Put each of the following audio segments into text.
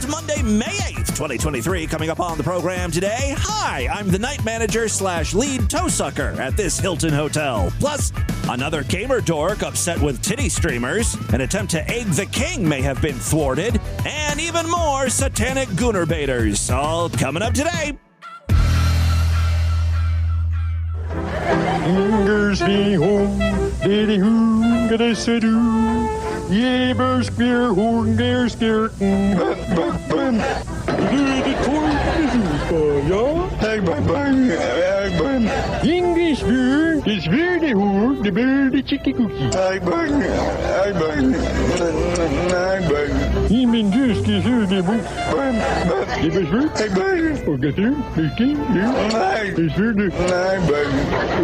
Monday, May 8th, 2023. Coming up on the program today, hi, I'm the night manager / lead toe sucker at this Hilton hotel. Plus, another gamer dork upset with titty streamers. An attempt to egg the king may have been thwarted. And even more satanic gooner baiters. All coming up today. Fingers me home, daddy who gonna say do? Yeah, bear spear, horn, bear spear, bang, bang. The torn is ja? Bang, bang, bang, bang. English beer, the spear, the horn, the bear, the chicky cookie. Bang, bang, bang, bang, bang. He mean just to hear the book, bang, bang. The best word, bang, bang. Or get him, the king, bang. The spear, the bang, bang.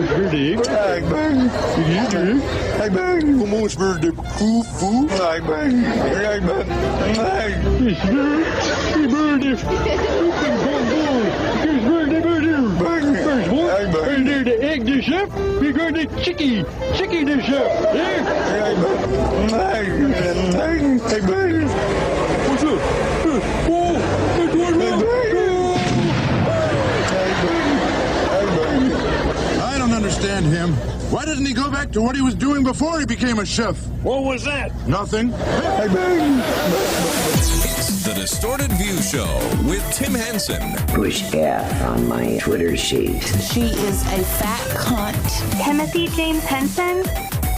The spear, the egg, bang, bang. The bang, bang. Almost bear the foo. Bang, bang, bang, bang, bang. This bird, the bird, the bang, bang, bang. And there the egg dish up, we got the chicky dish up. Yeah? Bang, bang, bang, bang. What's up? Oh, it's one more. I don't understand him. Why doesn't he go back to what he was doing before he became a chef? What was that? Nothing. It's the Distorted View Show with Tim Henson. Push F on my Twitter sheet. She is a fat cunt. Timothy James Henson?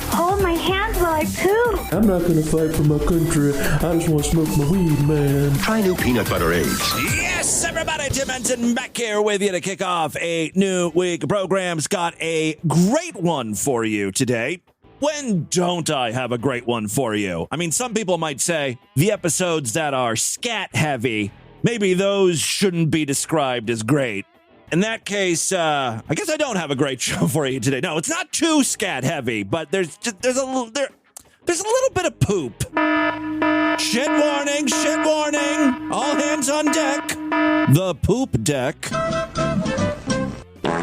Hold my hand while I poo. I'm not gonna fight for my country. I just want to smoke my weed, man. Try new peanut butter eggs. Yes, everybody, Tim Henson back here with you to kick off a new week of programs. Got a great one for you today. When don't I have a great one for you? I mean, some people might say the episodes that are scat heavy, maybe those shouldn't be described as great. In that case, I guess I don't have a great show for you today. No, it's not too scat heavy, but there's a little bit of poop. Shit warning, all hands on deck. The poop deck.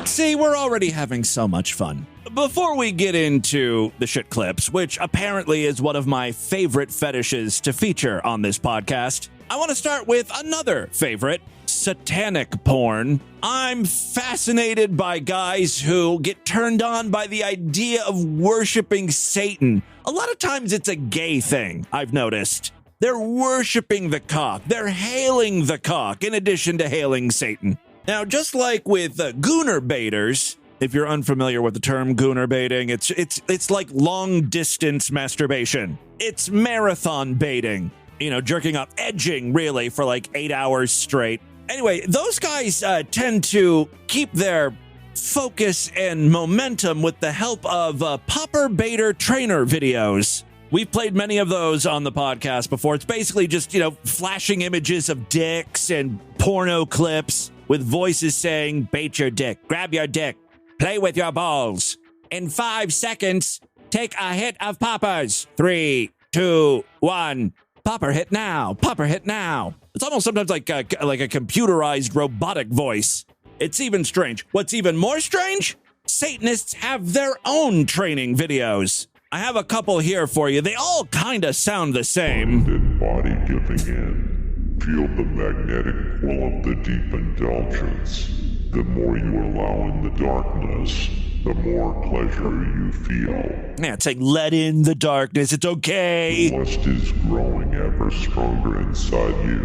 See, we're already having so much fun. Before we get into the shit clips, which apparently is one of my favorite fetishes to feature on this podcast, I want to start with another favorite, satanic porn. I'm fascinated by guys who get turned on by the idea of worshiping Satan. A lot of times it's a gay thing, I've noticed. They're worshiping the cock. They're hailing the cock in addition to hailing Satan. Now, just like with gooner baiters, if you're unfamiliar with the term gooner baiting, it's like long-distance masturbation. It's marathon baiting. You know, jerking up, edging, really, for like 8 hours straight. Anyway, those guys tend to keep their focus and momentum with the help of popper baiter trainer videos. We've played many of those on the podcast before. It's basically just, flashing images of dicks and porno clips with voices saying, bait your dick, grab your dick, play with your balls. In 5 seconds, take a hit of poppers. 3, 2, 1. Popper hit now. Popper hit now. It's almost sometimes like a computerized robotic voice. It's even strange. What's even more strange? Satanists have their own training videos. I have a couple here for you. They all kind of sound the same. And body giving in. Feel the magnetic pull of the deep indulgence. The more you allow in the darkness, the more pleasure you feel. Yeah, it's like, let in the darkness, it's okay. The lust is growing ever stronger inside you.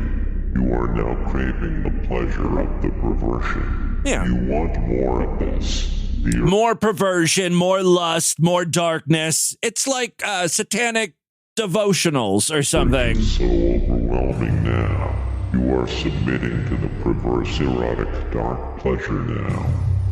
You are now craving the pleasure of the perversion. Yeah. You want more of this. More perversion, more lust, more darkness. It's like satanic devotionals or something. It's so overwhelming now. You are submitting to the perverse erotic dark pleasure now.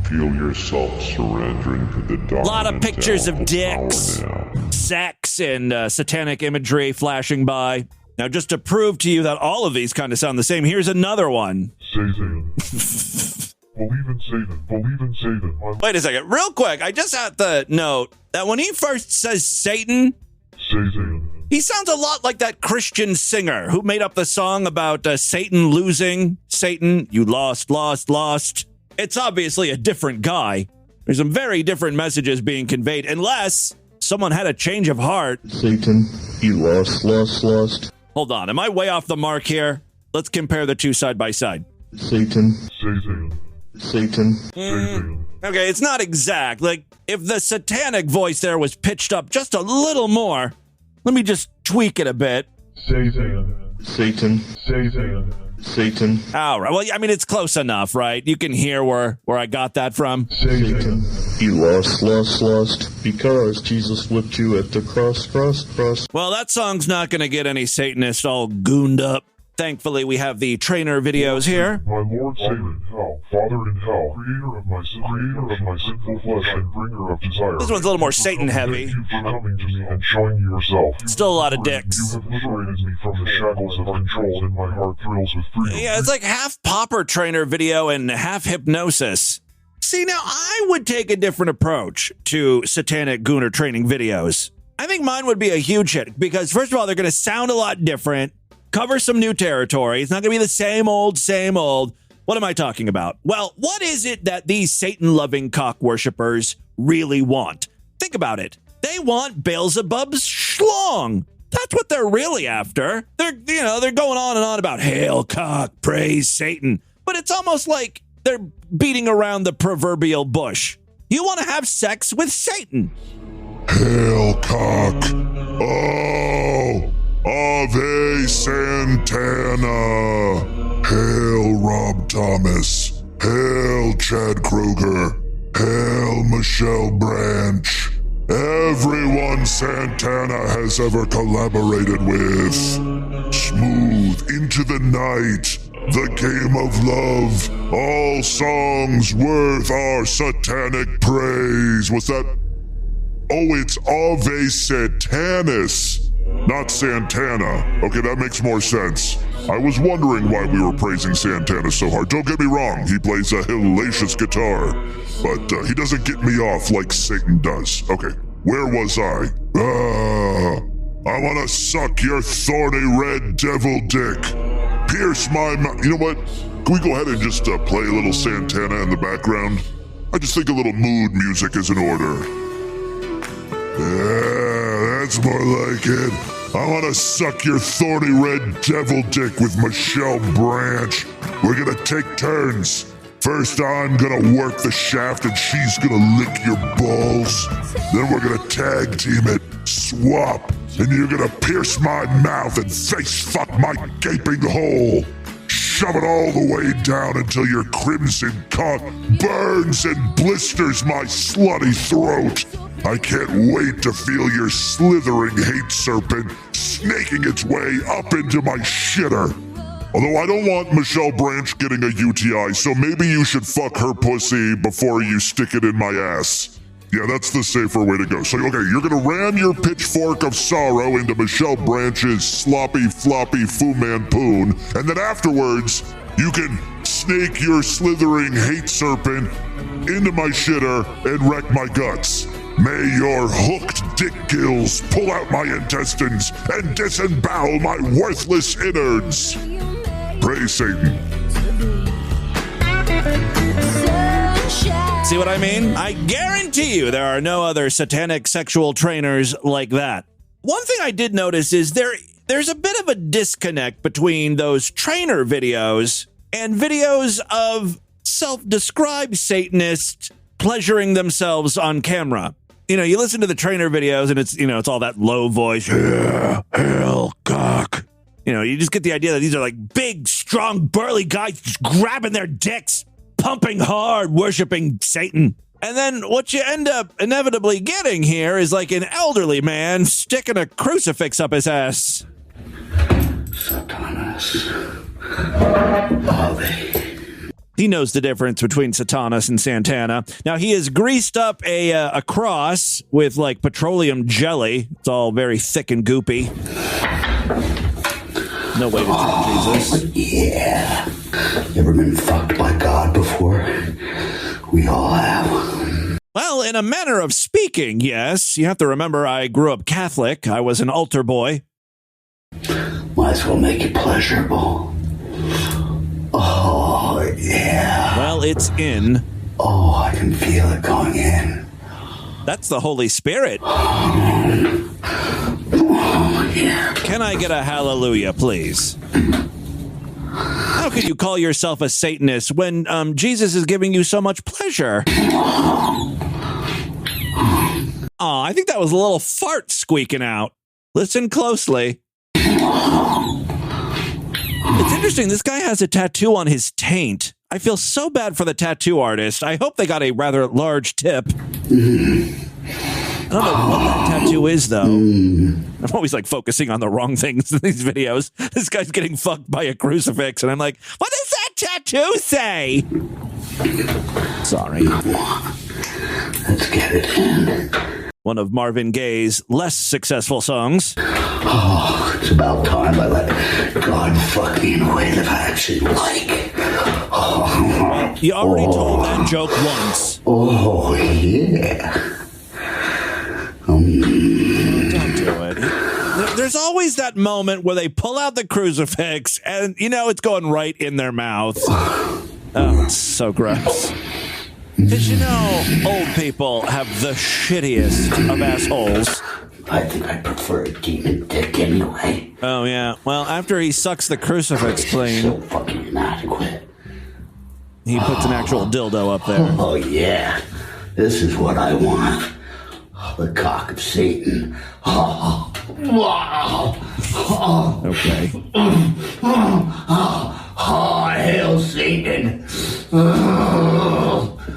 Feel yourself surrendering to the dark. A lot of pictures of dicks, sex, and satanic imagery flashing by. Now, just to prove to you that all of these kind of sound the same, here's another one. Satan. Believe in Satan. Believe in Satan. Wait a second. Real quick, I just had to note that when he first says Satan, he sounds a lot like that Christian singer who made up the song about Satan losing. Satan, you lost. It's obviously a different guy. There's some very different messages being conveyed, unless someone had a change of heart. Satan, you lost. Hold on, am I way off the mark here? Let's compare the two side by side. Satan. Okay, it's not exact. Like, if the satanic voice there was pitched up just a little more, let me just tweak it a bit. Satan. All right. Well, I mean, it's close enough, right? You can hear where I got that from. Satan. You lost, because Jesus whipped you at the cross. Well, that song's not going to get any Satanists all gooned up. Thankfully, we have the trainer videos here. My Lord Satan, hell, Father in hell, creator of my sinful flesh and bringer of desire. This one's a little more Satan heavy. Thank you for coming to me and showing yourself. Still a lot of dicks. You have liberated me from the shackles of control, and my heart thrills with freedom. Yeah, it's like half Popper trainer video and half Hypnosis. See, now I would take a different approach to satanic gooner training videos. I think mine would be a huge hit because, first of all, they're going to sound a lot different. Cover some new territory. It's not going to be the same old. What am I talking about? Well, what is it that these Satan-loving cock worshippers really want? Think about it. They want Beelzebub's schlong. That's what they're really after. They're going on and on about hail cock, praise Satan. But it's almost like they're beating around the proverbial bush. You want to have sex with Satan. Hail cock. Oh, Ave Santana. Hail Rob Thomas. Hail Chad Kroger. Hail Michelle Branch. Everyone Santana has ever collaborated with. Smooth into the night. The game of love. All songs worth our satanic praise. What's that? Oh, it's Ave Satanis. Not Santana. Okay, that makes more sense. I was wondering why we were praising Santana so hard. Don't get me wrong, he plays a hellacious guitar. But he doesn't get me off like Satan does. Okay, where was I? I wanna suck your thorny red devil dick. Pierce my mouth. You know what? Can we go ahead and just play a little Santana in the background? I just think a little mood music is in order. Yeah, that's more like it. I want to suck your thorny red devil dick with Michelle Branch. We're gonna take turns. First, I'm gonna work the shaft and she's gonna lick your balls. Then we're gonna tag team it, swap, and you're gonna pierce my mouth and face fuck my gaping hole. Shove it all the way down until your crimson cock burns and blisters my slutty throat. I can't wait to feel your slithering hate serpent snaking its way up into my shitter. Although I don't want Michelle Branch getting a UTI, so maybe you should fuck her pussy before you stick it in my ass. Yeah, that's the safer way to go. So, okay, you're gonna ram your pitchfork of sorrow into Michelle Branch's sloppy, floppy Fu Man Poon, and then afterwards, you can snake your slithering hate serpent into my shitter and wreck my guts. May your hooked dick gills pull out my intestines and disembowel my worthless innards. Praise Satan. See what I mean? I guarantee you there are no other satanic sexual trainers like that. One thing I did notice is there's a bit of a disconnect between those trainer videos and videos of self-described Satanists pleasuring themselves on camera. You know, you listen to the trainer videos and it's all that low voice. Hell, cock. You know, you just get the idea that these are like big, strong, burly guys just grabbing their dicks, pumping hard, worshiping Satan. And then what you end up inevitably getting here is like an elderly man sticking a crucifix up his ass. Satanists. He knows the difference between Satanists and Santana. Now, he has greased up a cross with, like, petroleum jelly. It's all very thick and goopy. No way to drink Jesus. Yeah. You ever been fucked by God before? We all have. Well, in a manner of speaking, yes. You have to remember I grew up Catholic. I was an altar boy. Might as well make it pleasurable. Oh, yeah. Well, it's in. Oh, I can feel it going in. That's the Holy Spirit. Oh, yeah. Can I get a hallelujah, please? How can you call yourself a Satanist when Jesus is giving you so much pleasure? Aw, I think that was a little fart squeaking out. Listen closely. It's interesting. This guy has a tattoo on his taint. I feel so bad for the tattoo artist. I hope they got a rather large tip. I don't know what that tattoo is, though. I'm always like focusing on the wrong things in these videos. This guy's getting fucked by a crucifix, and I'm like, what does that tattoo say? Sorry. Let's get it in. One of Marvin Gaye's less successful songs. Oh, it's about time I let God fuck me in a way that I actually like. Oh, you already told that joke once. Oh, yeah. Don't do it. There's always that moment where they pull out the crucifix and, it's going right in their mouth. Oh, it's so gross. Because, old people have the shittiest of assholes. I think I prefer a demon dick anyway. Oh, yeah. Well, after he sucks the crucifix clean, so fucking inadequate. He puts an actual dildo up there. Oh, yeah. This is what I want. The cock of Satan. Okay. Hail Satan.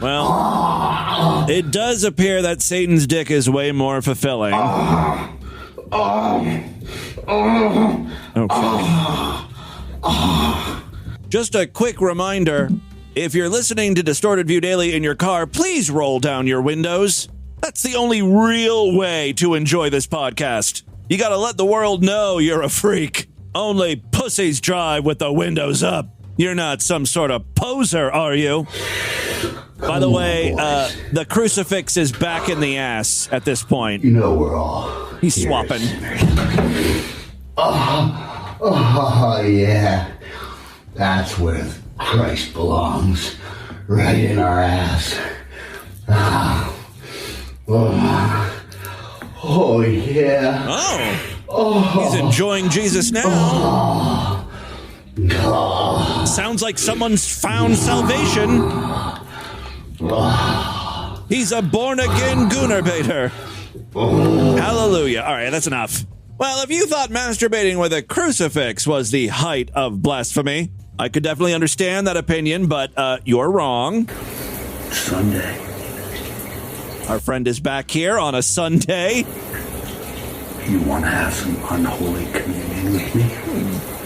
Well, it does appear that Satan's dick is way more fulfilling. Okay. Just a quick reminder, if you're listening to Distorted View Daily in your car, please roll down your windows. That's the only real way to enjoy this podcast. You gotta let the world know you're a freak. Only pussies drive with the windows up. You're not some sort of poser, are you? By the way, the crucifix is back in the ass at this point. We're all... He's swapping. Oh, yeah. That's where Christ belongs. Right in our ass. Oh, yeah. Oh, he's enjoying Jesus now. Sounds like someone's found salvation. He's a born-again gooner baiter. Hallelujah. All right, that's enough. Well, if you thought masturbating with a crucifix was the height of blasphemy, I could definitely understand that opinion, but you're wrong. Sunday. Our friend is back here on a Sunday. You want to have some unholy communion with me?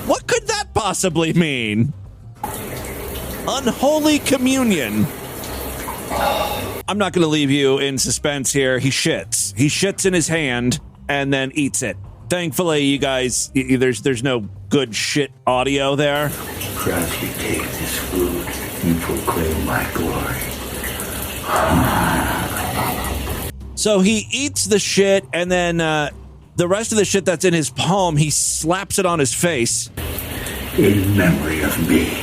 What could that possibly mean? Unholy communion. I'm not going to leave you in suspense here. He shits. He shits in his hand and then eats it. Thankfully, you guys, there's no good shit audio there. As you take this food, you proclaim my glory. So he eats the shit, and then the rest of the shit that's in his palm, he slaps it on his face. In memory of me.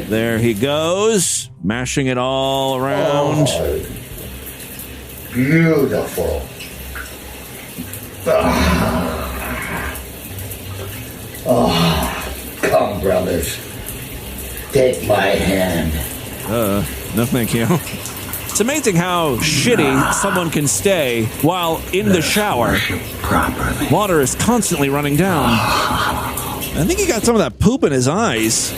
There he goes, mashing it all around. Oh, beautiful. Come, brothers. Take my hand. No thank you. It's amazing how shitty someone can stay while in the shower. Water is constantly running down. I think he got some of that poop in his eyes.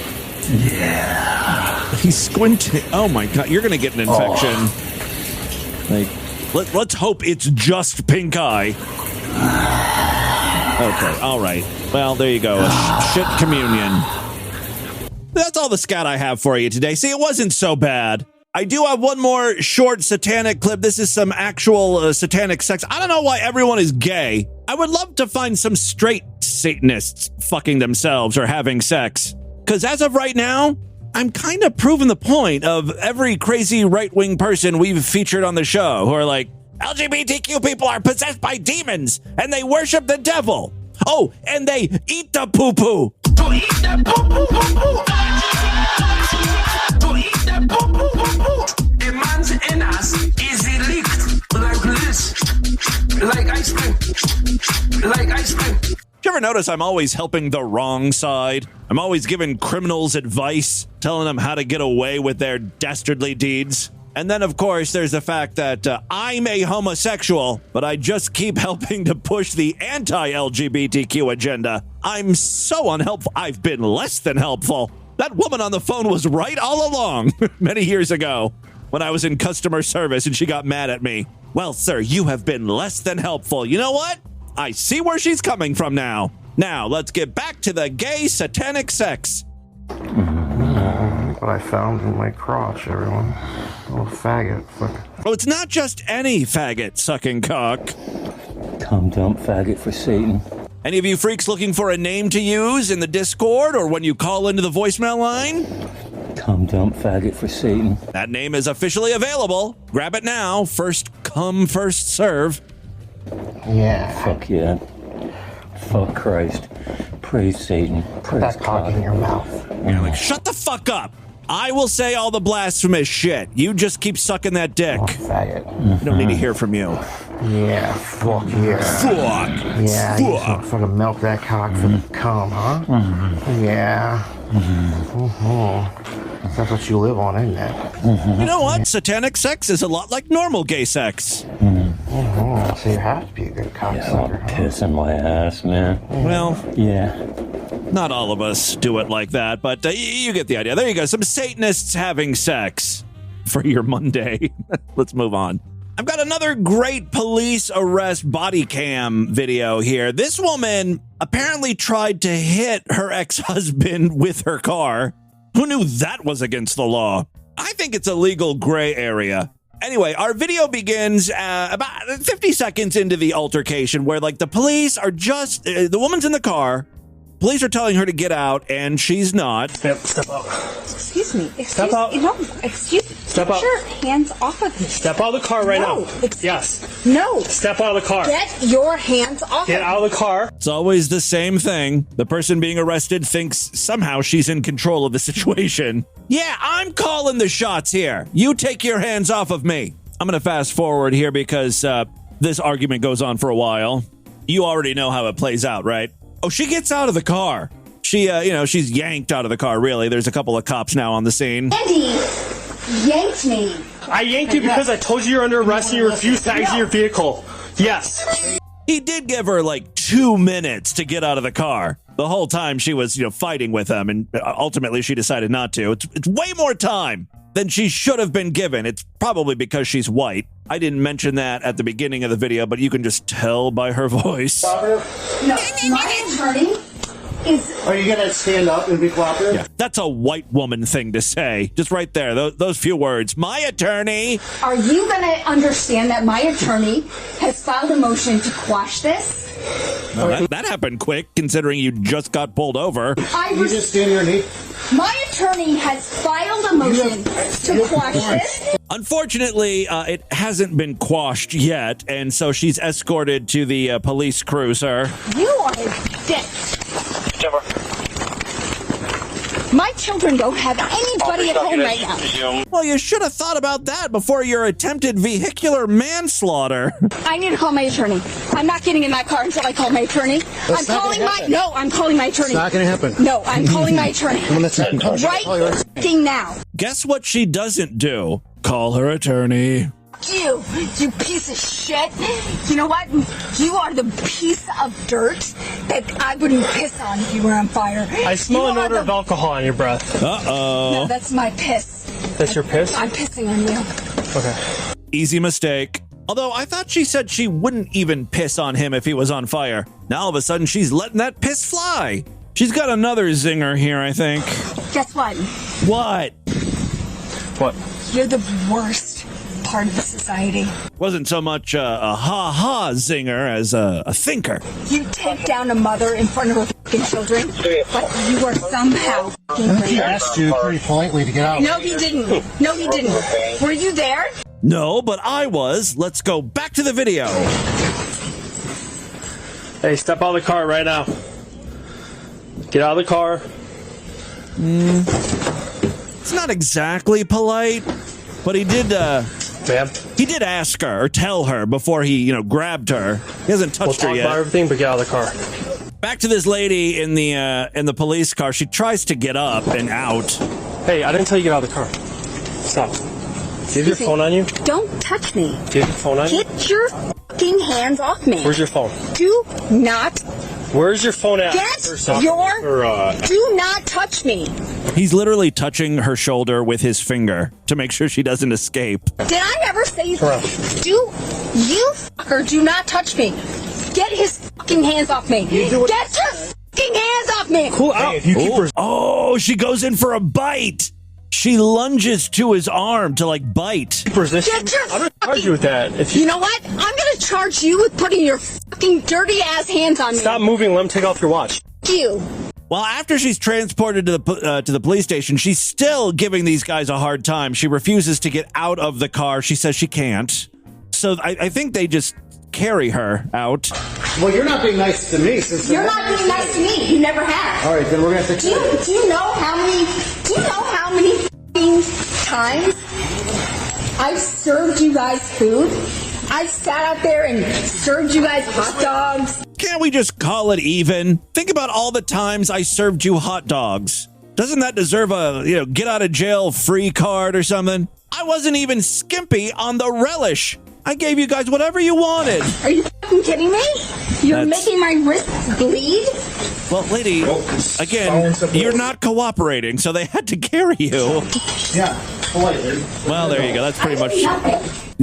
Yeah. He's squinting. Oh my God, you're going to get an infection. Let's hope it's just pink eye. Okay, all right. Well, there you go. A shit communion. That's all the scat I have for you today. See, it wasn't so bad. I do have one more short satanic clip. This is some actual satanic sex. I don't know why everyone is gay. I would love to find some straight Satanists fucking themselves or having sex. Because as of right now, I'm kind of proving the point of every crazy right-wing person we've featured on the show who are like, LGBTQ people are possessed by demons and they worship the devil. Oh, and they eat the poo-poo. To eat the poo-poo-poo-poo. To eat the poo-poo-poo-poo. A man's anus is licked like this. Like ice cream. Like ice cream. you ever notice I'm always helping the wrong side? I'm always giving criminals advice, telling them how to get away with their dastardly deeds. And then, of course, there's the fact that I'm a homosexual, but I just keep helping to push the anti-LGBTQ agenda. I'm so unhelpful. I've been less than helpful. That woman on the phone was right all along many years ago when I was in customer service and she got mad at me. Well, sir, you have been less than helpful. You know what? I see where she's coming from now. Now, let's get back to the gay satanic sex. What I found in my crotch, everyone. Little faggot. Oh, it's not just any faggot sucking cock. Cum dump faggot for Satan. Any of you freaks looking for a name to use in the Discord or when you call into the voicemail line? Cum dump faggot for Satan. That name is officially available. Grab it now. First come, first serve. Yeah. Fuck yeah. Fuck Christ. Praise Satan. Put that cock in your mouth. Yeah, like, shut the fuck up. I will say all the blasphemous shit. You just keep sucking that dick. Oh, faggot. I don't need to hear from you. Yeah, fuck yeah. Fuck. Yeah, you just want to fucking milk that cock for the cum, huh? Yeah. That's what you live on, isn't it? You know what? Satanic sex is a lot like normal gay sex. So you have to be a good cocksucker. Yeah, pissing my ass, man. Well, yeah. Not all of us do it like that, but you get the idea. There you go. Some Satanists having sex for your Monday. Let's move on. I've got another great police arrest body cam video here. This woman apparently tried to hit her ex-husband with her car. Who knew that was against the law? I think it's a legal gray area. Anyway, our video begins about 50 seconds into the altercation where, like, the police are just... the woman's in the car. Police are telling her to get out, and she's not. Step out. Excuse me. Step out. No, excuse me. Step out. Get your hands off of me. Step out of the car right now. Yes. No. Step out of the car. Get your hands off Get out of the car. It's always the same thing. The person being arrested thinks somehow she's in control of the situation. Yeah, I'm calling the shots here. You take your hands off of me. I'm going to fast forward here because this argument goes on for a while. You already know how it plays out, right? Oh, she gets out of the car. She, she's yanked out of the car, really. There's a couple of cops now on the scene. Andy yanked me. I yanked you because I told you you're under arrest and you refused to exit your vehicle. Yes. He did give her like 2 minutes to get out of the car. The whole time she was, fighting with him, and ultimately she decided not to. It's way more time than she should have been given. It's probably because she's white. I didn't mention that at the beginning of the video, but you can just tell by her voice. No, my attorney is... Are you going to stand up and be cooperative? Yeah, that's a white woman thing to say. Just right there, those few words. My attorney... Are you going to understand that my attorney has filed a motion to quash this? No, that happened quick, considering you just got pulled over. You just stand your knee. My attorney has filed a motion to quash this. Unfortunately, it hasn't been quashed yet, and so she's escorted to the police cruiser. You are a dick. My children don't have anybody at home right now. Well, you should have thought about that before your attempted vehicular manslaughter. I need to call my attorney. I'm not getting in my car until I call my attorney. I'm calling my attorney. It's not going to happen. No, I'm calling my attorney. Right now. Guess what she doesn't do? Call her attorney. You piece of shit. You know what? You are the piece of dirt that I wouldn't piss on if you were on fire. I smell an odor of alcohol on your breath. Uh-oh. No, that's my piss. That's your piss? I'm pissing on you. Okay. Easy mistake. Although I thought she said she wouldn't even piss on him if he was on fire. Now all of a sudden she's letting that piss fly. She's got another zinger here, I think. Guess what? What? What? You're the worst part of the society. Wasn't so much a ha-ha zinger as a thinker. You take down a mother in front of her fucking children, but you are somehow fucking great. He asked you pretty politely to get out. No, he didn't. No, he didn't. Were you there? No, but I was. Let's go back to the video. Hey, step out of the car right now. Get out of the car. It's not exactly polite, but he did, Ma'am? He did ask her or tell her before he, grabbed her. He hasn't touched her yet. We'll talk about everything, but get out of the car. Back to this lady in the police car. She tries to get up and out. Hey, I didn't tell you to get out of the car. Stop. Do you have your phone on you? Don't touch me. Do you have your phone on you? Get your fucking hands off me. Where's your phone? Do not. Where's your phone at? Get your. Do not touch me. He's literally touching her shoulder with his finger to make sure she doesn't escape. Did I ever say you fucker do not touch me? Get his fucking hands off me. Get your fucking hands off me. Cool out. If you keep Oh, she goes in for a bite. She lunges to his arm to like bite. I'm gonna charge you with that. If you know what? I'm gonna charge you with putting your fucking dirty ass hands on me. Stop moving. Let him take off your watch. You. Well, after she's transported to the police station, she's still giving these guys a hard time. She refuses to get out of the car. She says she can't. So I think they just carry her out. Well, you're not being nice to me. You're not being nice to me. You never have. All right, then we're gonna have to. Do you know how many fucking times I've served you guys food? I've sat out there and served you guys hot dogs. Can't we just call it even? Think about all the times I served you hot dogs. Doesn't that deserve a, get out of jail free card or something? I wasn't even skimpy on the relish. I gave you guys whatever you wanted. Are you fucking kidding me? You're making my wrists bleed? Well, lady, again, you're not cooperating, so they had to carry you. Yeah, politely. Well, there you go. That's pretty much...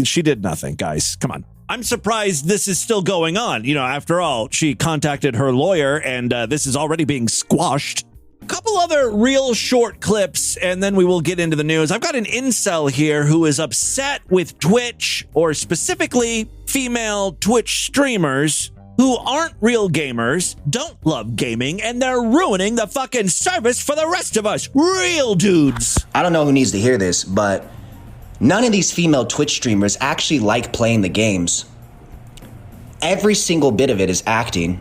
She did nothing, guys. Come on. I'm surprised this is still going on. After all, she contacted her lawyer, and this is already being squashed. A couple other real short clips, and then we will get into the news. I've got an incel here who is upset with Twitch, or specifically female Twitch streamers who aren't real gamers, don't love gaming, and they're ruining the fucking service for the rest of us real dudes. I don't know who needs to hear this, but none of these female Twitch streamers actually like playing the games. Every single bit of it is acting.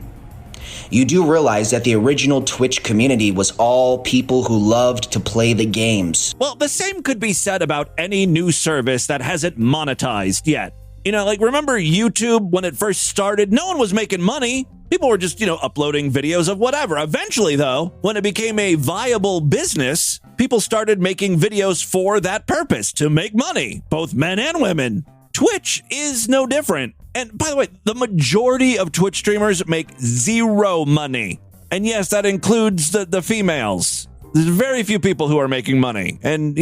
You do realize that the original Twitch community was all people who loved to play the games. Well, the same could be said about any new service that hasn't monetized yet. Remember YouTube when it first started? No one was making money. People were just, uploading videos of whatever. Eventually, though, when it became a viable business, people started making videos for that purpose, to make money, both men and women. Twitch is no different. And by the way, the majority of Twitch streamers make zero money. And yes, that includes the females. There's very few people who are making money. And,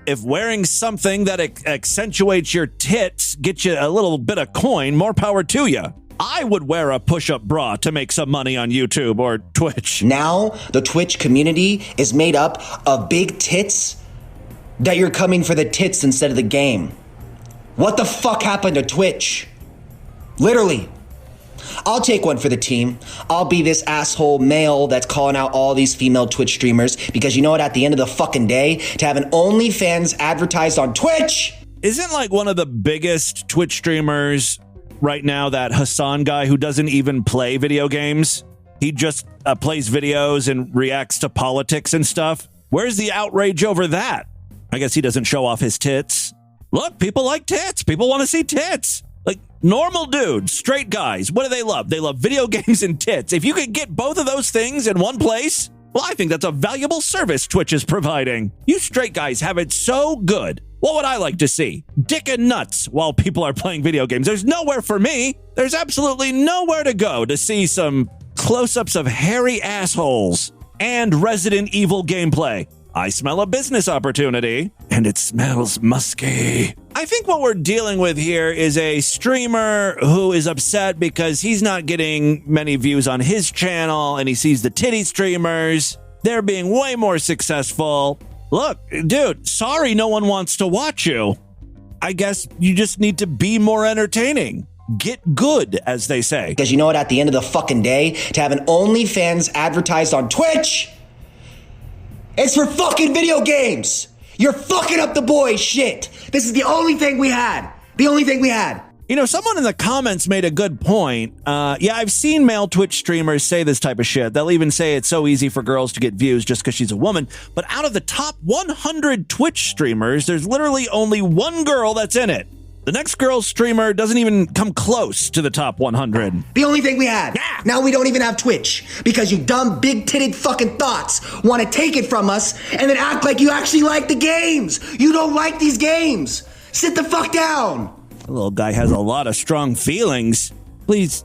if wearing something that accentuates your tits gets you a little bit of coin, more power to you. I would wear a push-up bra to make some money on YouTube or Twitch. Now, the Twitch community is made up of big tits that you're coming for the tits instead of the game. What the fuck happened to Twitch? Literally. I'll take one for the team. I'll be this asshole male that's calling out all these female Twitch streamers because you know what? At the end of the fucking day, to have an OnlyFans advertised on Twitch. Isn't one of the biggest Twitch streamers right now that Hassan guy who doesn't even play video games? He just plays videos and reacts to politics and stuff. Where's the outrage over that? I guess he doesn't show off his tits. Look, people like tits. People want to see tits. Like normal dudes, straight guys, what do they love? They love video games and tits. If you could get both of those things in one place, well, I think that's a valuable service Twitch is providing. You straight guys have it so good. What would I like to see? Dick and nuts while people are playing video games. There's nowhere for me. There's absolutely nowhere to go to see some close-ups of hairy assholes and Resident Evil gameplay. I smell a business opportunity, and it smells musky. I think what we're dealing with here is a streamer who is upset because he's not getting many views on his channel, and he sees the titty streamers. They're being way more successful. Look, dude, sorry no one wants to watch you. I guess you just need to be more entertaining. Get good, as they say. Because you know what? At the end of the fucking day, to have an OnlyFans advertised on Twitch, it's for fucking video games. You're fucking up the boys' shit. This is the only thing we had. The only thing we had. Someone in the comments made a good point. Yeah, I've seen male Twitch streamers say this type of shit. They'll even say it's so easy for girls to get views just because she's a woman. But out of the top 100 Twitch streamers, there's literally only one girl that's in it. The next girl streamer doesn't even come close to the top 100. The only thing we had. Yeah. Now we don't even have Twitch because you dumb big-titted fucking thoughts want to take it from us and then act like you actually like the games. You don't like these games. Sit the fuck down. The little guy has a lot of strong feelings. Please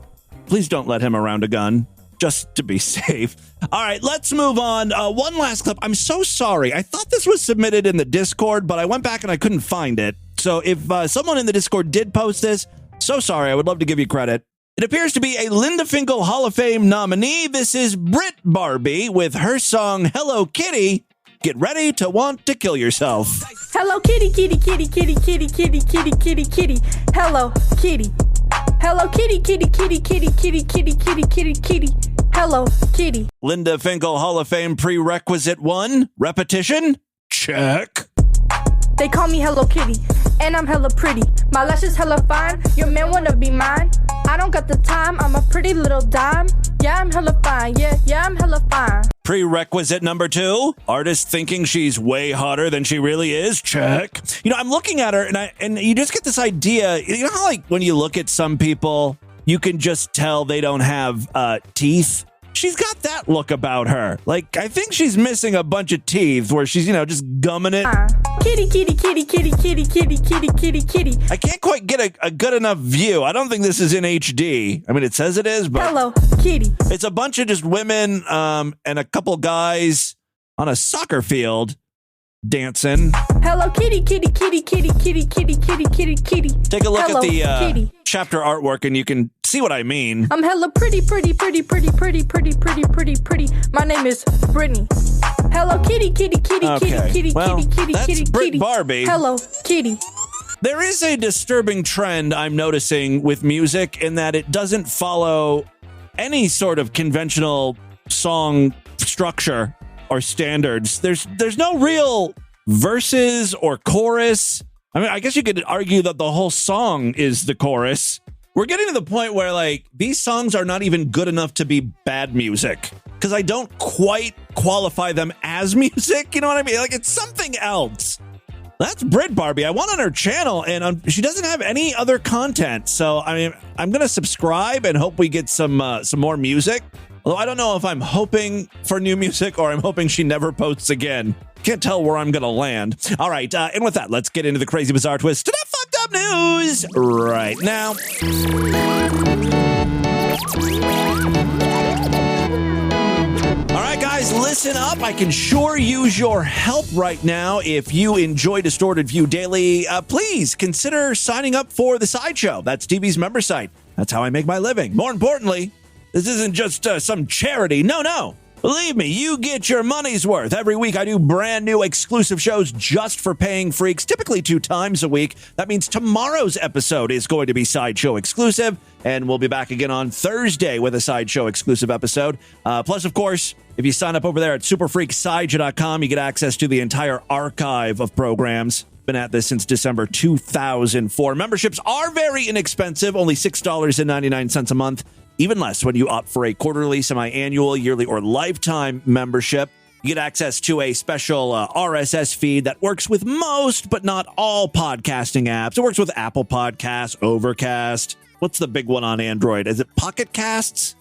don't let him around a gun, just to be safe. All right, let's move on. One last clip. I'm so sorry. I thought this was submitted in the Discord, but I went back and I couldn't find it. So if someone in the Discord did post this, so sorry. I would love to give you credit. It appears to be a Linda Finkle Hall of Fame nominee. This is Brit Barbie with her song Hello Kitty. Get ready to want to kill yourself. Hello kitty, kitty, kitty, kitty, kitty, kitty, kitty, kitty, kitty. Hello kitty. Hello kitty, kitty, kitty, kitty, kitty, kitty, kitty, kitty, kitty. Hello kitty. Linda Finkle Hall of Fame prerequisite 1. Repetition. Check. They call me Hello Kitty, and I'm hella pretty. My lashes hella fine, your man wanna be mine. I don't got the time, I'm a pretty little dime. Yeah, I'm hella fine, yeah, I'm hella fine. Prerequisite number 2, artist thinking she's way hotter than she really is. Check. You know, I'm looking at her and you just get this idea. You know how like when you look at some people, you can just tell they don't have teeth? She's got that look about her. Like, I think she's missing a bunch of teeth where she's, just gumming it. Kitty, kitty, kitty, kitty, kitty, kitty, kitty, kitty, kitty. I can't quite get a good enough view. I don't think this is in HD. I mean, it says it is, but... Hello, kitty. It's a bunch of just women and a couple guys on a soccer field dancing. Hello, kitty, kitty, kitty, kitty, kitty, kitty, kitty, kitty, kitty. Take a look at the chapter artwork and you can see what I mean. I'm hella pretty, pretty, pretty, pretty, pretty, pretty, pretty, pretty, pretty. My name is Brittany. Hello, kitty, kitty, kitty, kitty, kitty, kitty, kitty, kitty, Brit Barbie. Hello, kitty. There is a disturbing trend I'm noticing with music in that it doesn't follow any sort of conventional song structure or standards. There's no real verses or chorus. I mean, I guess you could argue that the whole song is the chorus. We're getting to the point where, like, these songs are not even good enough to be bad music because I don't quite qualify them as music. You know what I mean? Like, it's something else. That's Brit Barbie. I went on her channel, and she doesn't have any other content. So, I mean, I'm going to subscribe and hope we get some more music. Although I don't know if I'm hoping for new music or I'm hoping she never posts again. Can't tell where I'm going to land. All right, and with that, let's get into the crazy, bizarre twist to that fucked up news right now. All right, guys, listen up. I can sure use your help right now. If you enjoy Distorted View Daily, please consider signing up for the Sideshow. That's TV's member site. That's how I make my living. More importantly, this isn't just some charity. No. Believe me, you get your money's worth. Every week I do brand new exclusive shows just for paying freaks, typically 2 times a week. That means tomorrow's episode is going to be Sideshow exclusive, and we'll be back again on Thursday with a Sideshow exclusive episode. Plus, of course, if you sign up over there at superfreaksideshow.com, you get access to the entire archive of programs. Been at this since December 2004. Memberships are very inexpensive, only $6.99 a month. Even less when you opt for a quarterly, semi-annual, yearly, or lifetime membership. You get access to a special RSS feed that works with most, but not all podcasting apps. It works with Apple Podcasts, Overcast. What's the big one on Android? Is it Pocket Casts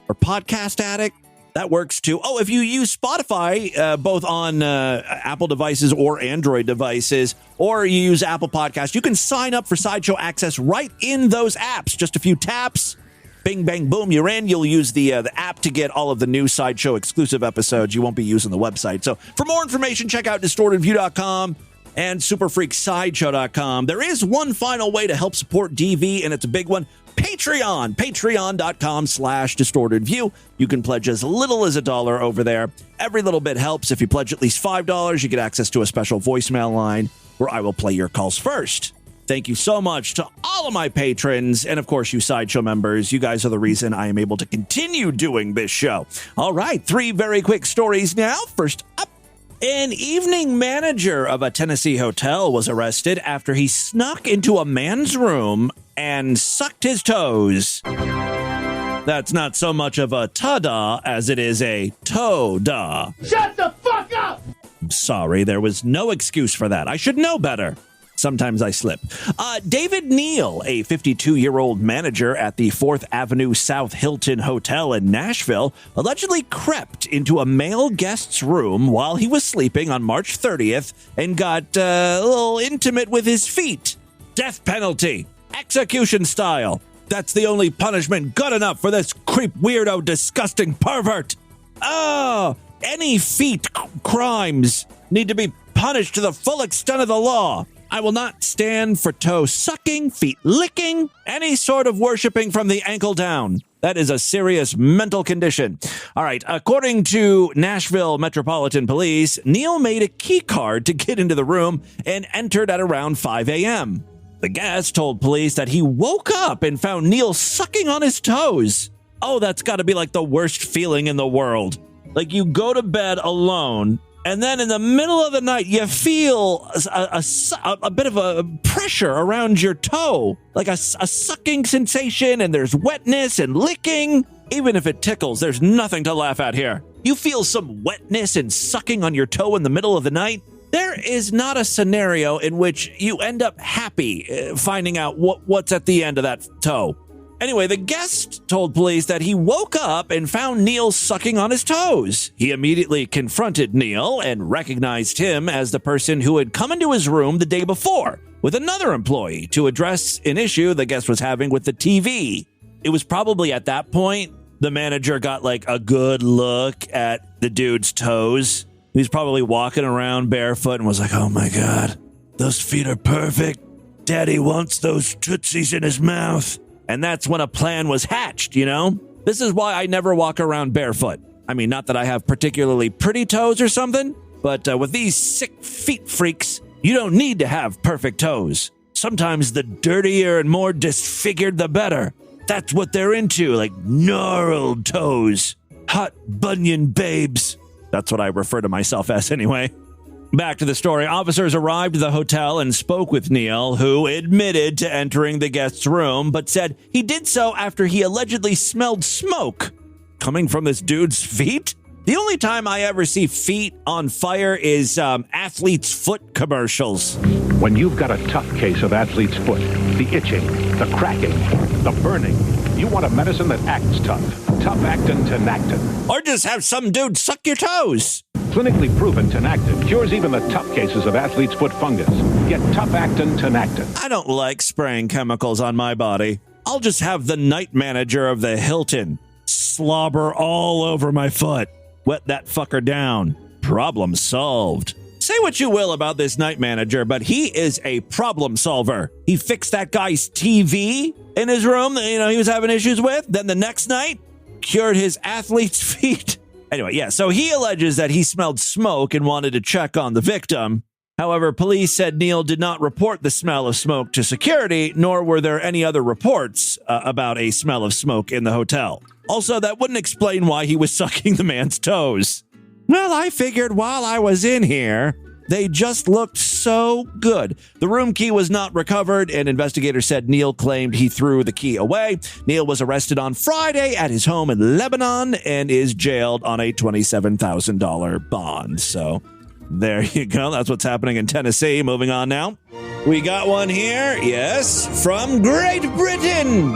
or Podcast Addict? That works too. Oh, if you use Spotify, both on Apple devices or Android devices, or you use Apple Podcasts, you can sign up for Sideshow access right in those apps. Just a few taps. Bing, bang, boom, you're in. You'll use the app to get all of the new Sideshow exclusive episodes. You won't be using the website. So for more information, check out distortedview.com and superfreaksideshow.com. There is one final way to help support DV, and it's a big one. Patreon. Patreon.com/distortedview. You can pledge as little as $1 over there. Every little bit helps. If you pledge at least $5, you get access to a special voicemail line where I will play your calls first. Thank you so much to all of my patrons and, of course, you Sideshow members. You guys are the reason I am able to continue doing this show. All right, 3 very quick stories now. First up, an evening manager of a Tennessee hotel was arrested after he snuck into a man's room and sucked his toes. That's not so much of a ta-da as it is a toe-da. Shut the fuck up! I'm sorry, there was no excuse for that. I should know better. Sometimes I slip. David Neal, a 52-year-old manager at the 4th Avenue South Hilton Hotel in Nashville, allegedly crept into a male guest's room while he was sleeping on March 30th and got a little intimate with his feet. Death penalty. Execution style. That's the only punishment good enough for this creep, weirdo, disgusting pervert. Any feet crimes need to be punished to the full extent of the law. I will not stand for toe sucking, feet licking, any sort of worshiping from the ankle down. That is a serious mental condition. All right, according to Nashville Metropolitan Police, Neal made a key card to get into the room and entered at around 5 a.m. The guest told police that he woke up and found Neal sucking on his toes. Oh, that's got to be like the worst feeling in the world. Like you go to bed alone, and then in the middle of the night, you feel a bit of a pressure around your toe, like a sucking sensation, and there's wetness and licking. Even if it tickles, there's nothing to laugh at here. You feel some wetness and sucking on your toe in the middle of the night. There is not a scenario in which you end up happy finding out what's at the end of that toe. Anyway, the guest told police that he woke up and found Neal sucking on his toes. He immediately confronted Neal and recognized him as the person who had come into his room the day before with another employee to address an issue the guest was having with the TV. It was probably at that point the manager got like a good look at the dude's toes. He was probably walking around barefoot and was like, oh my God, those feet are perfect. Daddy wants those tootsies in his mouth. And that's when a plan was hatched, you know? This is why I never walk around barefoot. I mean, not that I have particularly pretty toes or something, but with these sick feet freaks, you don't need to have perfect toes. Sometimes the dirtier and more disfigured, the better. That's what they're into, like gnarled toes. Hot bunion babes. That's what I refer to myself as anyway. Back to the story. Officers arrived at the hotel and spoke with Neal, who admitted to entering the guest's room, but said he did so after he allegedly smelled smoke coming from this dude's feet. The only time I ever see feet on fire is athlete's foot commercials. When you've got a tough case of athlete's foot, the itching, the cracking, the burning, you want a medicine that acts tough. Tough-actin Tinactin. Or just have some dude suck your toes. Clinically proven Tinactin cures even the tough cases of athlete's foot fungus. Get Tough-actin Tinactin. I don't like spraying chemicals on my body. I'll just have the night manager of the Hilton slobber all over my foot. Wet that fucker down. Problem solved. Say what you will about this night manager, but he is a problem solver. He fixed that guy's TV in his room that, he was having issues with. Then the next night, cured his athlete's feet. Anyway, yeah, so he alleges that he smelled smoke and wanted to check on the victim. However, police said Neal did not report the smell of smoke to security, nor were there any other reports about a smell of smoke in the hotel. Also, that wouldn't explain why he was sucking the man's toes. Well, I figured while I was in here, they just looked so good. The room key was not recovered, and investigators said Neal claimed he threw the key away. Neal was arrested on Friday at his home in Lebanon and is jailed on a $27,000 bond. So there you go. That's what's happening in Tennessee. Moving on now. We got one here, yes, from Great Britain.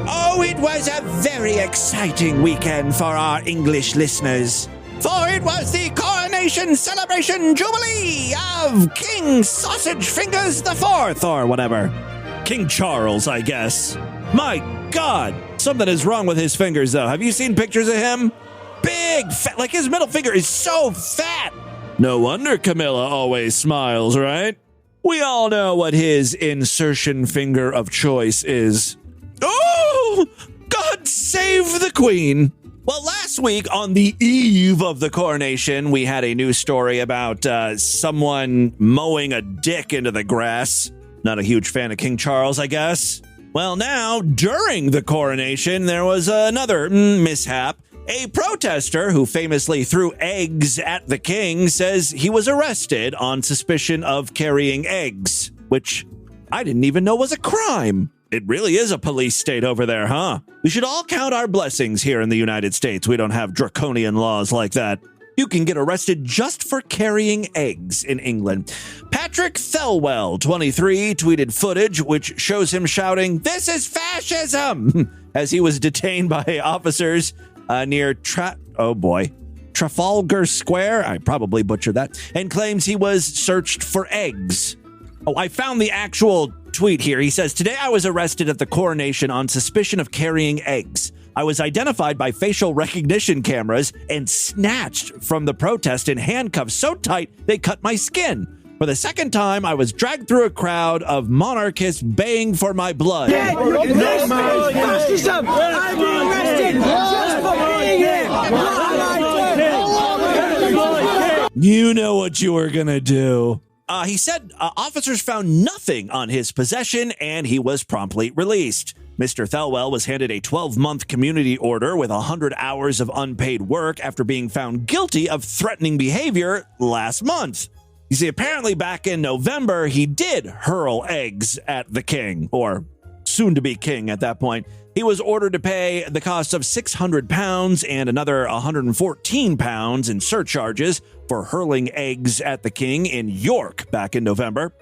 Oh, it was a very exciting weekend for our English listeners. For it was the coronation celebration jubilee of King Sausage Fingers IV, or whatever. King Charles, I guess. My God, something is wrong with his fingers, though. Have you seen pictures of him? Big, fat, like his middle finger is so fat. No wonder Camilla always smiles, right? We all know what his insertion finger of choice is. Oh, God save the Queen. Well, last week on the eve of the coronation, we had a news story about someone mowing a dick into the grass. Not a huge fan of King Charles, I guess. Well, now, during the coronation, there was another mishap. A protester who famously threw eggs at the king says he was arrested on suspicion of carrying eggs, which I didn't even know was a crime. It really is a police state over there, huh? We should all count our blessings here in the United States. We don't have draconian laws like that. You can get arrested just for carrying eggs in England. Patrick Thelwell, 23, tweeted footage which shows him shouting, "This is fascism!" as he was detained by officers near Trafalgar Square. I probably butchered that. And claims he was searched for eggs. Oh, I found the actual tweet here. He says, "Today I was arrested at the coronation on suspicion of carrying eggs. I was identified by facial recognition cameras and snatched from the protest in handcuffs so tight they cut my skin. For the second time, I was dragged through a crowd of monarchists baying for my blood." Fascism! I'm being arrested just for being here! You know what you were gonna do. He said officers found nothing on his possession and he was promptly released. Mr. Thelwell was handed a 12-month community order with 100 hours of unpaid work after being found guilty of threatening behavior last month. You see, apparently back in November, he did hurl eggs at the king, or soon-to-be king at that point. He was ordered to pay the cost of £600 and another £114 in surcharges for hurling eggs at the king in York back in November.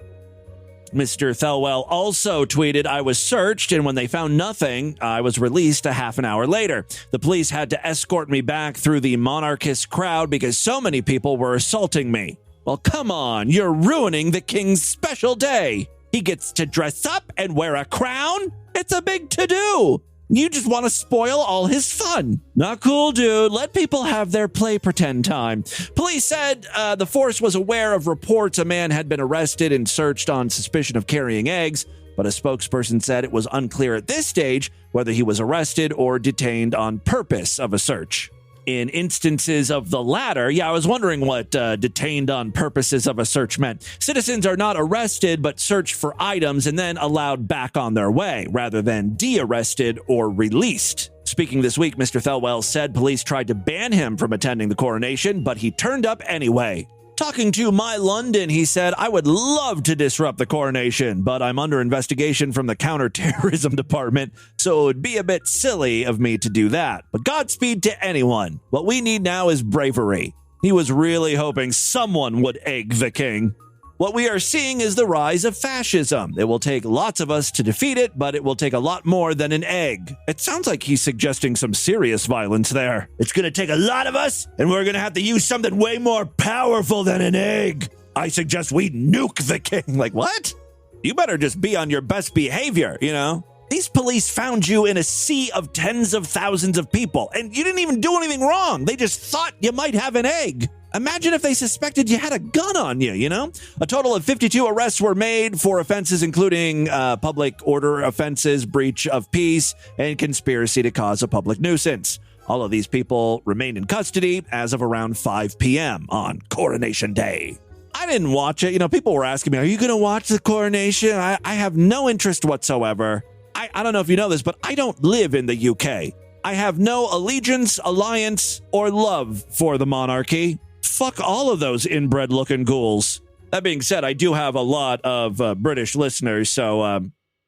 Mr. Thelwell also tweeted, "I was searched, and when they found nothing, I was released a half an hour later. The police had to escort me back through the monarchist crowd because so many people were assaulting me." Well, come on, you're ruining the king's special day. He gets to dress up and wear a crown? It's a big to-do. You just want to spoil all his fun. Not cool, dude. Let people have their play pretend time. Police said the force was aware of reports a man had been arrested and searched on suspicion of carrying eggs, but a spokesperson said it was unclear at this stage whether he was arrested or detained on purpose of a search. In instances of the latter, I was wondering what detained on purposes of a search meant. Citizens are not arrested, but searched for items and then allowed back on their way, rather than de-arrested or released. Speaking this week, Mr. Thelwell said police tried to ban him from attending the coronation, but he turned up anyway. Talking to My London, he said, "I would love to disrupt the coronation, but I'm under investigation from the counterterrorism department, so it would be a bit silly of me to do that. But Godspeed to anyone. What we need now is bravery." He was really hoping someone would egg the king. What we are seeing is the rise of fascism. It will take lots of us to defeat it, but it will take a lot more than an egg. It sounds like he's suggesting some serious violence there. It's going to take a lot of us, and we're going to have to use something way more powerful than an egg. I suggest we nuke the king. Like, what? You better just be on your best behavior, you know? These police found you in a sea of tens of thousands of people, and you didn't even do anything wrong. They just thought you might have an egg. Imagine if they suspected you had a gun on you, you know? A total of 52 arrests were made for offenses including public order offenses, breach of peace, and conspiracy to cause a public nuisance. All of these people remained in custody as of around 5 p.m. on Coronation Day. I didn't watch it. You know, people were asking me, "Are you going to watch the coronation?" I have no interest whatsoever. I don't know if you know this, but I don't live in the UK. I have no allegiance, alliance, or love for the monarchy. Fuck all of those inbred-looking ghouls. That being said, I do have a lot of British listeners, so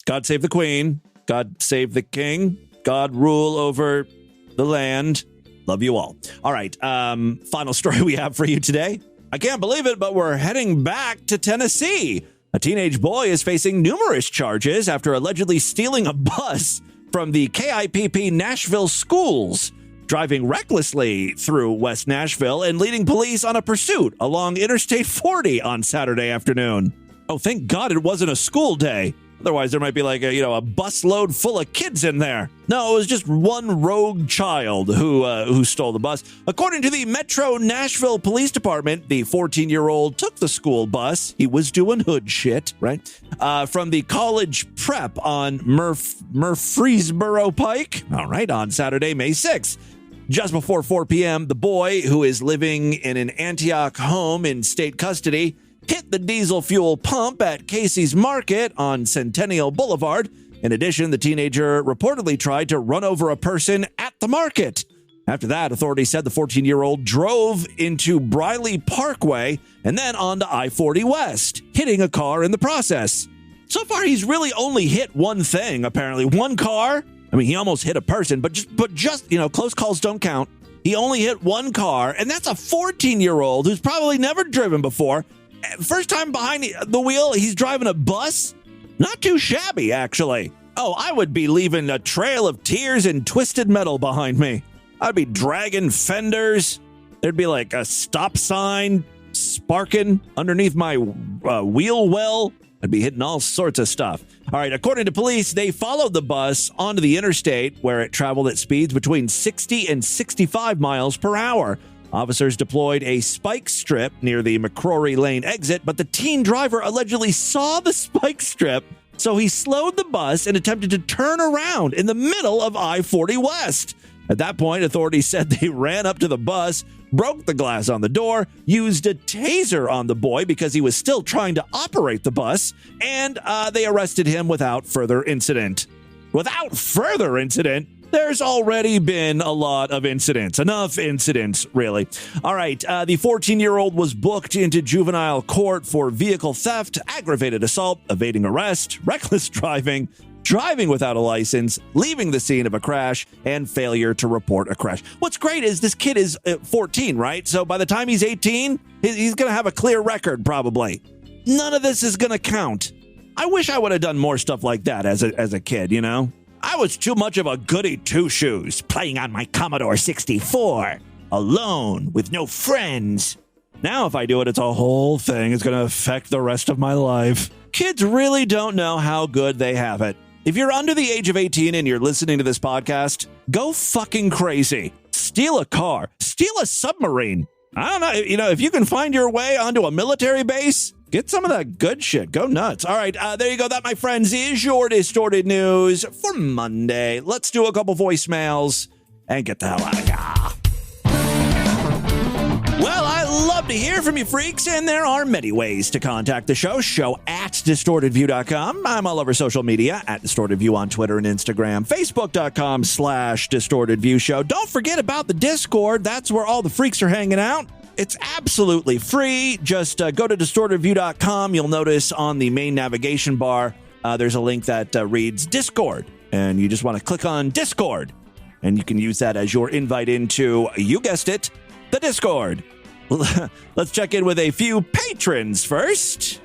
God save the Queen, God save the King, God rule over the land. Love you all. All right, final story we have for you today. I can't believe it, but we're heading back to Tennessee. A teenage boy is facing numerous charges after allegedly stealing a bus from the KIPP Nashville schools, driving recklessly through West Nashville and leading police on a pursuit along Interstate 40 on Saturday afternoon. Oh, thank God it wasn't a school day. Otherwise, there might be like a busload full of kids in there. No, it was just one rogue child who stole the bus. According to the Metro Nashville Police Department, the 14-year-old took the school bus. He was doing hood shit, right? From the college prep on Murfreesboro Pike. All right, on Saturday, May 6th. Just before 4 p.m., the boy, who is living in an Antioch home in state custody, hit the diesel fuel pump at Casey's Market on Centennial Boulevard. In addition, the teenager reportedly tried to run over a person at the market. After that, authorities said the 14-year-old drove into Briley Parkway and then onto I-40 West, hitting a car in the process. So far, he's really only hit one thing, apparently. One car. I mean, he almost hit a person, but just close calls don't count. He only hit one car, and that's a 14-year-old who's probably never driven before. First time behind the wheel, he's driving a bus. Not too shabby, actually. Oh, I would be leaving a trail of tears and twisted metal behind me. I'd be dragging fenders. There'd be like a stop sign sparking underneath my wheel well. I'd be hitting all sorts of stuff. All right, according to police, they followed the bus onto the interstate where it traveled at speeds between 60 and 65 miles per hour. Officers deployed a spike strip near the McCrory Lane exit, but the teen driver allegedly saw the spike strip, so he slowed the bus and attempted to turn around in the middle of I-40 West. At that point, authorities said they ran up to the bus, broke the glass on the door, used a taser on the boy because he was still trying to operate the bus, and they arrested him without further incident. Without further incident? There's already been a lot of incidents. Enough incidents, really. All right, the 14-year-old was booked into juvenile court for vehicle theft, aggravated assault, evading arrest, reckless driving, driving without a license, leaving the scene of a crash, and failure to report a crash. What's great is this kid is 14, right? So by the time he's 18, he's going to have a clear record, probably. None of this is going to count. I wish I would have done more stuff like that as a kid, you know? I was too much of a goody two-shoes, playing on my Commodore 64, alone, with no friends. Now if I do it, it's a whole thing. It's going to affect the rest of my life. Kids really don't know how good they have it. If you're under the age of 18 and you're listening to this podcast, go fucking crazy. Steal a car. Steal a submarine. I don't know. You know, if you can find your way onto a military base, get some of that good shit. Go nuts. All right, there you go. That, my friends, is your Distorted News for Monday. Let's do a couple voicemails and get the hell out of here. Well, I love to hear from you freaks, and there are many ways to contact the show. Show at DistortedView.com. I'm all over social media, at DistortedView on Twitter and Instagram. Facebook.com/DistortedViewShow. Don't forget about the Discord. That's where all the freaks are hanging out. It's absolutely free. Just go to DistortedView.com. You'll notice on the main navigation bar, there's a link that reads Discord. And you just want to click on Discord. And you can use that as your invite into, you guessed it, the Discord. Let's check in with a few patrons first.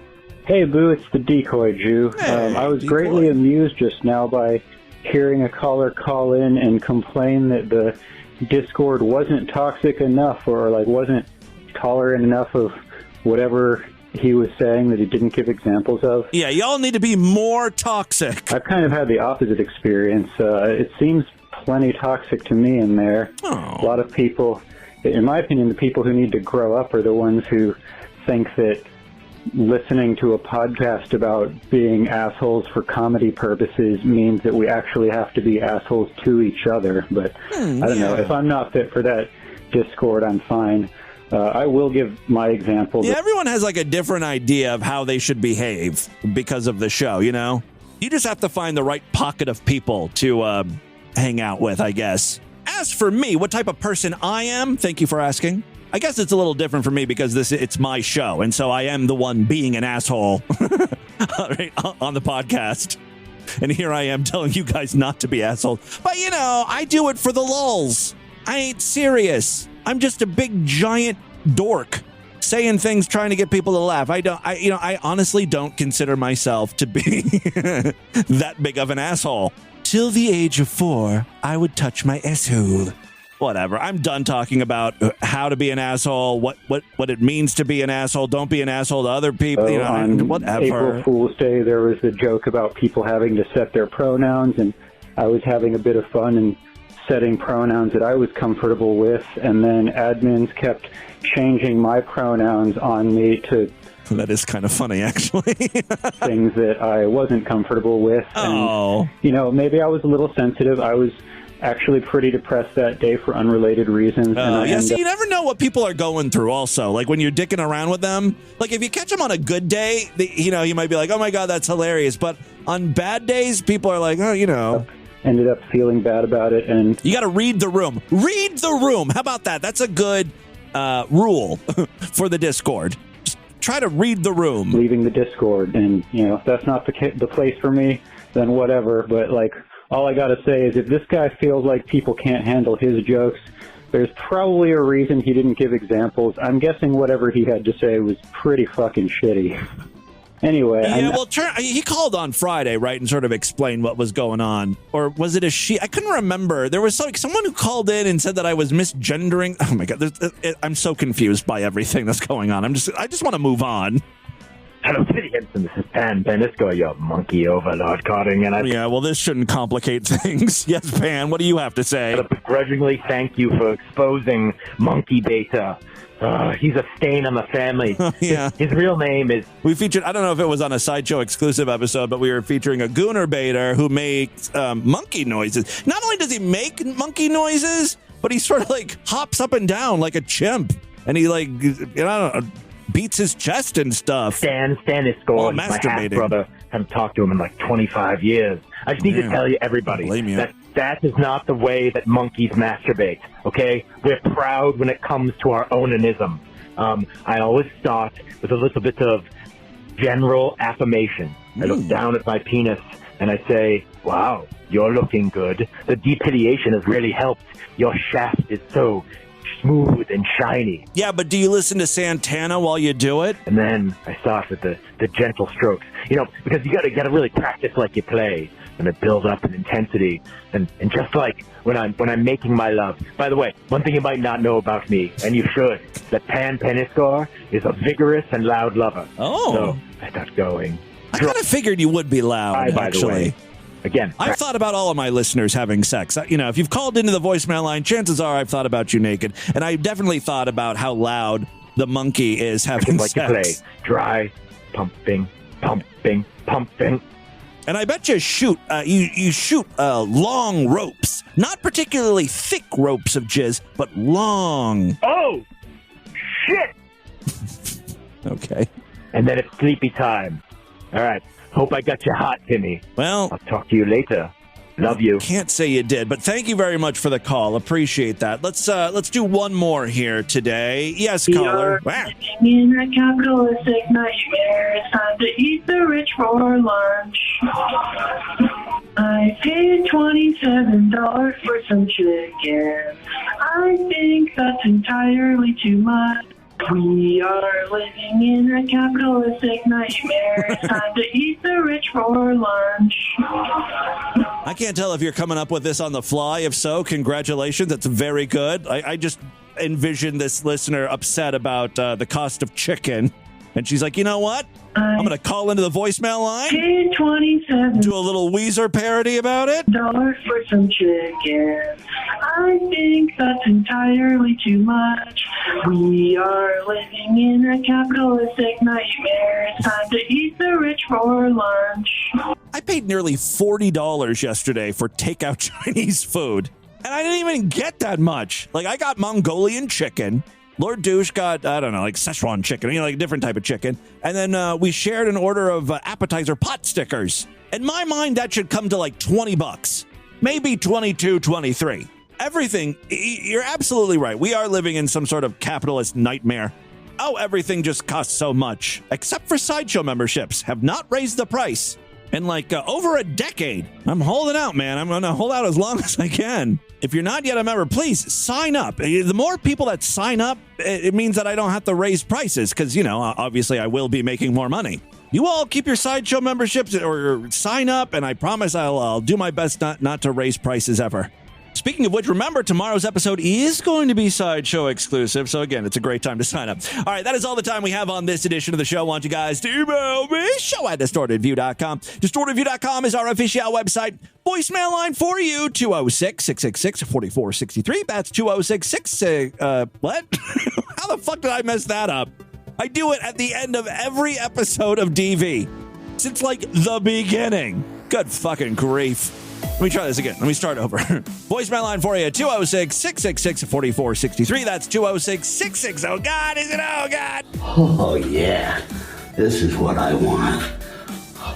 Hey, Boo, it's the Decoy Jew. Hey, I was greatly amused just now by hearing a caller call in and complain that the Discord wasn't toxic enough, or like wasn't tolerant enough of whatever he was saying that he didn't give examples of. Yeah, y'all need to be more toxic. I've kind of had the opposite experience. It seems plenty toxic to me in there. Oh. A lot of people, in my opinion, the people who need to grow up are the ones who think that listening to a podcast about being assholes for comedy purposes means that we actually have to be assholes to each other. But I don't know. If I'm not fit for that Discord, I'm fine. I will give my example. Yeah, everyone has like a different idea of how they should behave because of the show, you know? You just have to find the right pocket of people to hang out with, I guess. As for me, what type of person I am, thank you for asking. I guess it's a little different for me because it's my show, and so I am the one being an asshole right, on the podcast. And here I am telling you guys not to be assholes. But, you know, I do it for the lulz. I ain't serious. I'm just a big, giant dork saying things trying to get people to laugh. I honestly don't consider myself to be that big of an asshole. Till the age of 4, I would touch my asshole. Whatever. I'm done talking about how to be an asshole, what it means to be an asshole. Don't be an asshole to other people. You know, on whatever. April Fool's Day, there was a joke about people having to set their pronouns, and I was having a bit of fun and setting pronouns that I was comfortable with, and then admins kept changing my pronouns on me to... That is kind of funny, actually. things that I wasn't comfortable with. Oh. And, you know, maybe I was a little sensitive. I was actually pretty depressed that day for unrelated reasons. You never know what people are going through also. Like when you're dicking around with them, like if you catch them on a good day, you might be like, oh my God, that's hilarious. But on bad days, people are like, oh, you know. Ended up feeling bad about it. And you got to read the room. Read the room. How about that? That's a good rule for the Discord. Just try to read the room. Leaving the Discord. And, you know, if that's not the place for me, then whatever. But, like, all I got to say is if this guy feels like people can't handle his jokes, There's probably a reason he didn't give examples. I'm guessing whatever he had to say was pretty fucking shitty. Anyway. Yeah, well, he called on Friday, right, and sort of explained what was going on. Or was it a she? I couldn't remember. There was someone who called in and said that I was misgendering. Oh, my God. I'm so confused by everything that's going on. I just want to move on. Hello, Kitty Henson. This is Pan Penisco, your monkey overlord calling. Yeah, well, this shouldn't complicate things. Yes, Pan, what do you have to say? I begrudgingly thank you for exposing Monkey Beta. He's a stain on the family. Yeah. His real name is... We featured, I don't know if it was on a Sideshow exclusive episode, but we were featuring a Gooner Baiter who makes monkey noises. Not only does he make monkey noises, but he sort of like hops up and down like a chimp. And he like, beats his chest and stuff. Stan is scored. My half-brother. Haven't talked to him in like 25 years. I just need to tell you, everybody, that is not the way that monkeys masturbate, okay? We're proud when it comes to our onanism. I always start with a little bit of general affirmation. I look down at my penis and I say, wow, you're looking good. The depiliation has really helped. Your shaft is so smooth and shiny. Yeah, but do you listen to Santana while you do it? And then I start with the gentle strokes. Because you gotta really practice like you play. And it builds up in intensity. And just like when I'm making my love. By the way, one thing you might not know about me, and you should, that Pan Peniscore is a vigorous and loud lover. Oh. So I start going. I kind of figured you would be loud, by the way. Again, I've thought about all of my listeners having sex. If you've called into the voicemail line, chances are I've thought about you naked. And I definitely thought about how loud the monkey is having like sex. You play dry, pumping. And I bet you shoot long ropes. Not particularly thick ropes of jizz, but long. Oh, shit! Okay. And then it's sleepy time. All right. Hope I got you hot, Timmy. Well, I'll talk to you later. Love you. Can't say you did, but thank you very much for the call. Appreciate that. Let's do one more here today. Yes, caller. Wow. In a capitalistic nightmare, it's time to eat the rich for lunch. I paid $27 for some chicken. I think that's entirely too much. We are living in a capitalistic nightmare. It's time to eat the rich for lunch. I can't tell if you're coming up with this on the fly. If so, congratulations. That's very good. I just envisioned this listener upset about the cost of chicken. And she's like, you know what? I'm going to call into the voicemail line. Paid $27. Do a little Weezer parody about it. $1 for some chicken. I think that's entirely too much. We are living in a capitalistic nightmare. It's time to eat the rich for lunch. I paid nearly $40 yesterday for takeout Chinese food. And I didn't even get that much. Like, I got Mongolian chicken. Lord Douche got, I don't know, like Szechuan chicken, like a different type of chicken. And then we shared an order of appetizer pot stickers. In my mind, that should come to like $20. Maybe 22, 23. Everything, you're absolutely right. We are living in some sort of capitalist nightmare. Oh, everything just costs so much. Except for Sideshow memberships. Have not raised the price in like over a decade. I'm holding out, man. I'm going to hold out as long as I can. If you're not yet a member, please sign up. The more people that sign up, it means that I don't have to raise prices because, obviously I will be making more money. You all keep your Sideshow memberships or sign up, and I promise I'll do my best not to raise prices ever. Speaking of which, remember, tomorrow's episode is going to be Sideshow exclusive. So, again, it's a great time to sign up. All right, that is all the time we have on this edition of the show. I want you guys to email me, show@distortedview.com. Distortedview.com is our official website. Voicemail line for you, 206-666-4463. That's 206-66... what? How the fuck did I mess that up? I do it at the end of every episode of DV. Since, like, the beginning. Good fucking grief. Let me try this again. Let me start over. Voicemail line for you, 206-666-4463. That's 206-66. Oh, God, is it? Oh, God. Oh, yeah. This is what I want.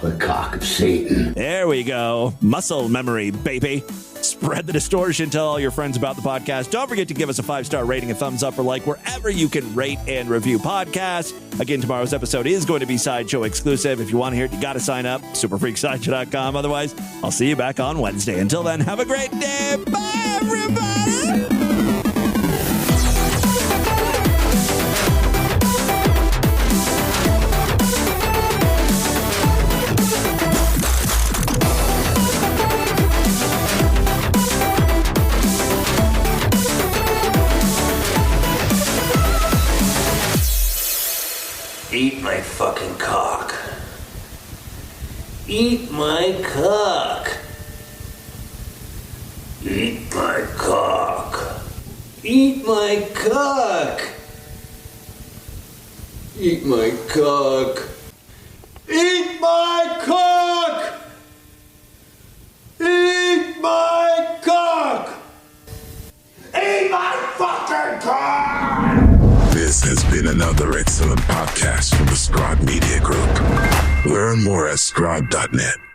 The cock of Satan. There we go. Muscle memory, baby. Spread the distortion. Tell all your friends about the podcast. Don't forget to give us a 5-star rating, a thumbs up, or like wherever you can rate and review podcasts. Again, tomorrow's episode is going to be Sideshow exclusive. If you want to hear it, you got to sign up. Superfreaksideshow.com. Otherwise, I'll see you back on Wednesday. Until then, have a great day. Bye, everybody. eat my fucking cock. Eat my cock. Eat my cock. Eat my cock. Eat my cock. Eat my cock. Eat my cock. Eat my fucking cock. This has been another excellent podcast from the Scribe Media Group. Learn more at scribe.net.